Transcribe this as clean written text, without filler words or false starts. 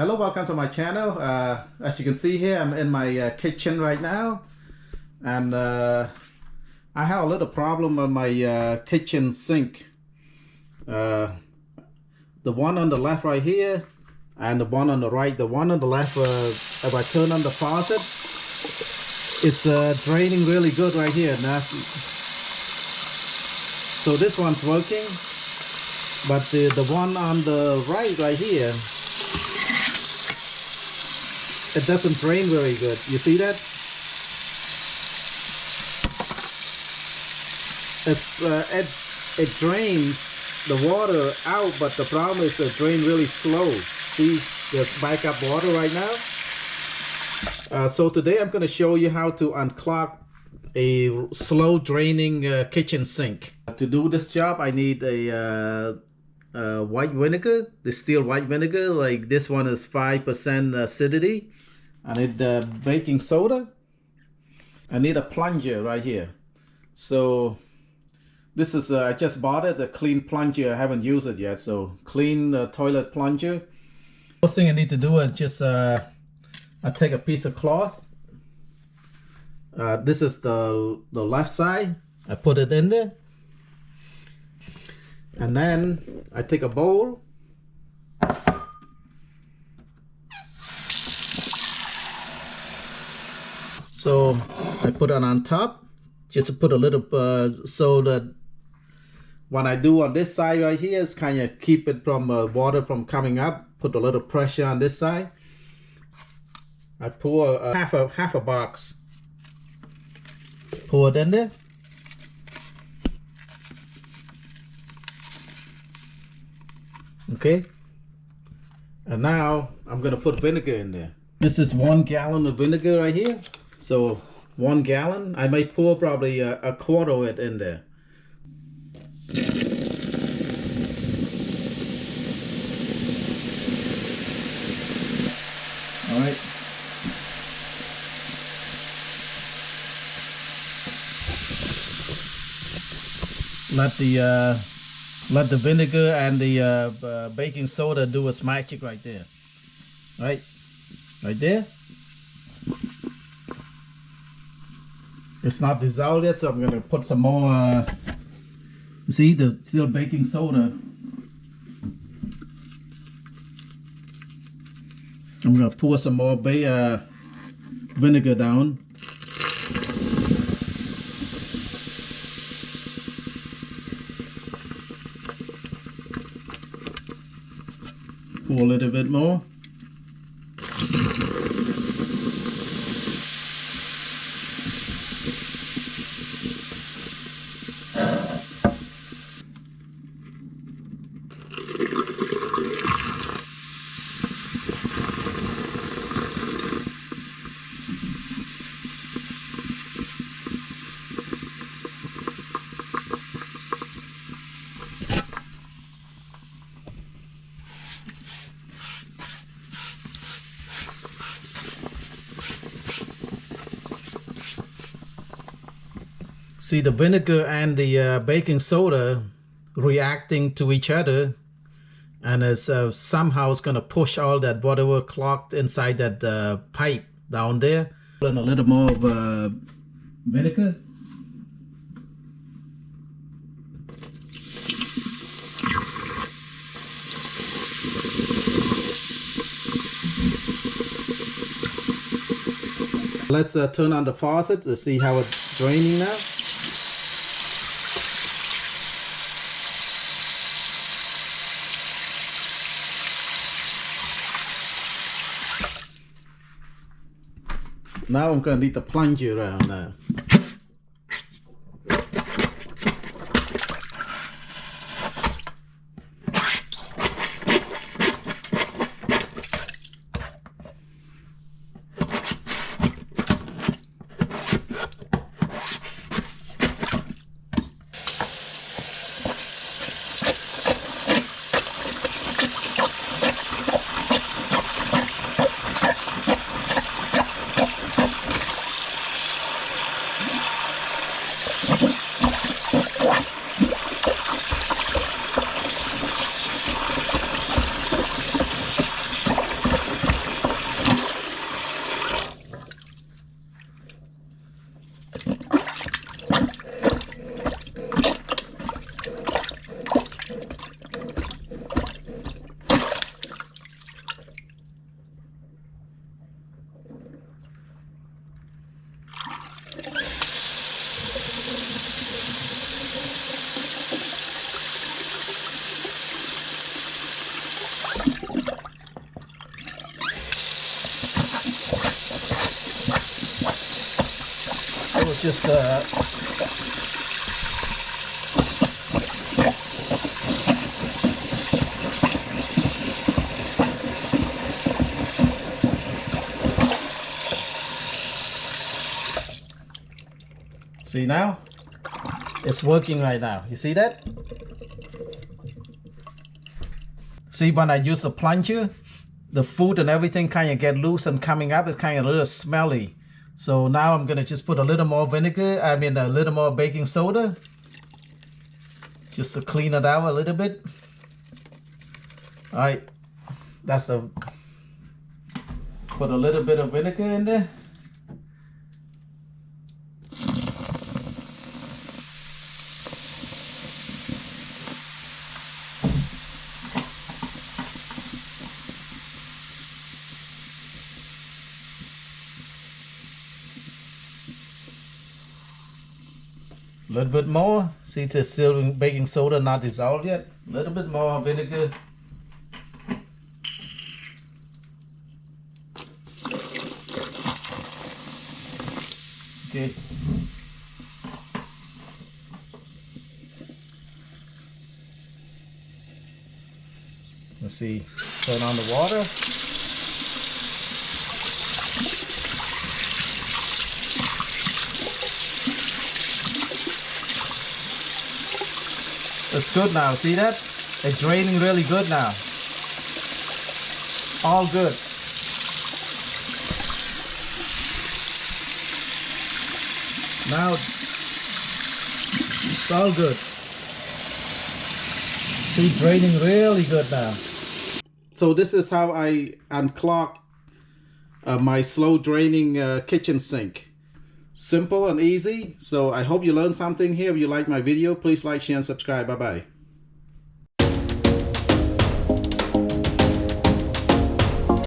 Hello, welcome to my channel. As you can see here, I'm in my kitchen right now, and I have a little problem on my kitchen sink. The one on the left right here and the one on the right. The one on the left, if I turn on the faucet, it's draining really good right here. Now, so this one's working, but the one on the right here, it doesn't drain very good. You see that? It drains the water out, but the problem is it drains really slow. See, there's backup water right now. So today I'm going to show you how to unclog a slow draining kitchen sink. To do this job, I need a white vinegar, distilled white vinegar. Like this one is 5% acidity. I need the baking soda. I need a plunger right here. So this is I just bought it, a clean plunger. I haven't used it yet. So clean toilet plunger. First thing I need to do is just I take a piece of cloth. This is the left side. I put it in there, and then I take a bowl. So I put it on top, just to put a little, so that what I do on this side right here is kind of keep it from water from coming up. Put a little pressure on this side. I pour half a box. Pour it in there. Okay. And now I'm gonna put vinegar in there. This is 1 gallon of vinegar right here. So 1 gallon, I might pour probably a quarter of it in there. All right. Let the vinegar and the baking soda do its magic right there. Right there. It's not dissolved yet, so I'm gonna put some more. You see, the still baking soda. I'm gonna pour some more vinegar down. Pour a little bit more. See the vinegar and the baking soda reacting to each other, and it's somehow it's gonna push all that whatever clogged inside that pipe down there. And a little more of vinegar. Let's turn on the faucet to see how it's draining now. Now I'm gonna need the plunger around now. let's just see now? It's working right now. You see that? See, when I use a plunger, the food and everything kind of get loose and coming up. It's kind of a little smelly. So now I'm gonna just put a little more vinegar, a little more baking soda, just to clean it out a little bit. All right, put a little bit of vinegar in there. A little bit more. See, it's still baking soda not dissolved yet. A little bit more vinegar. Okay. Let's see. Turn on the water. It's good now, see that? It's draining really good now. All good. Now, it's all good. See, draining really good now. So this is how I unclog my slow draining kitchen sink. Simple and easy. So I hope you learned something here. If you like my video, please like, share, and subscribe. Bye-bye.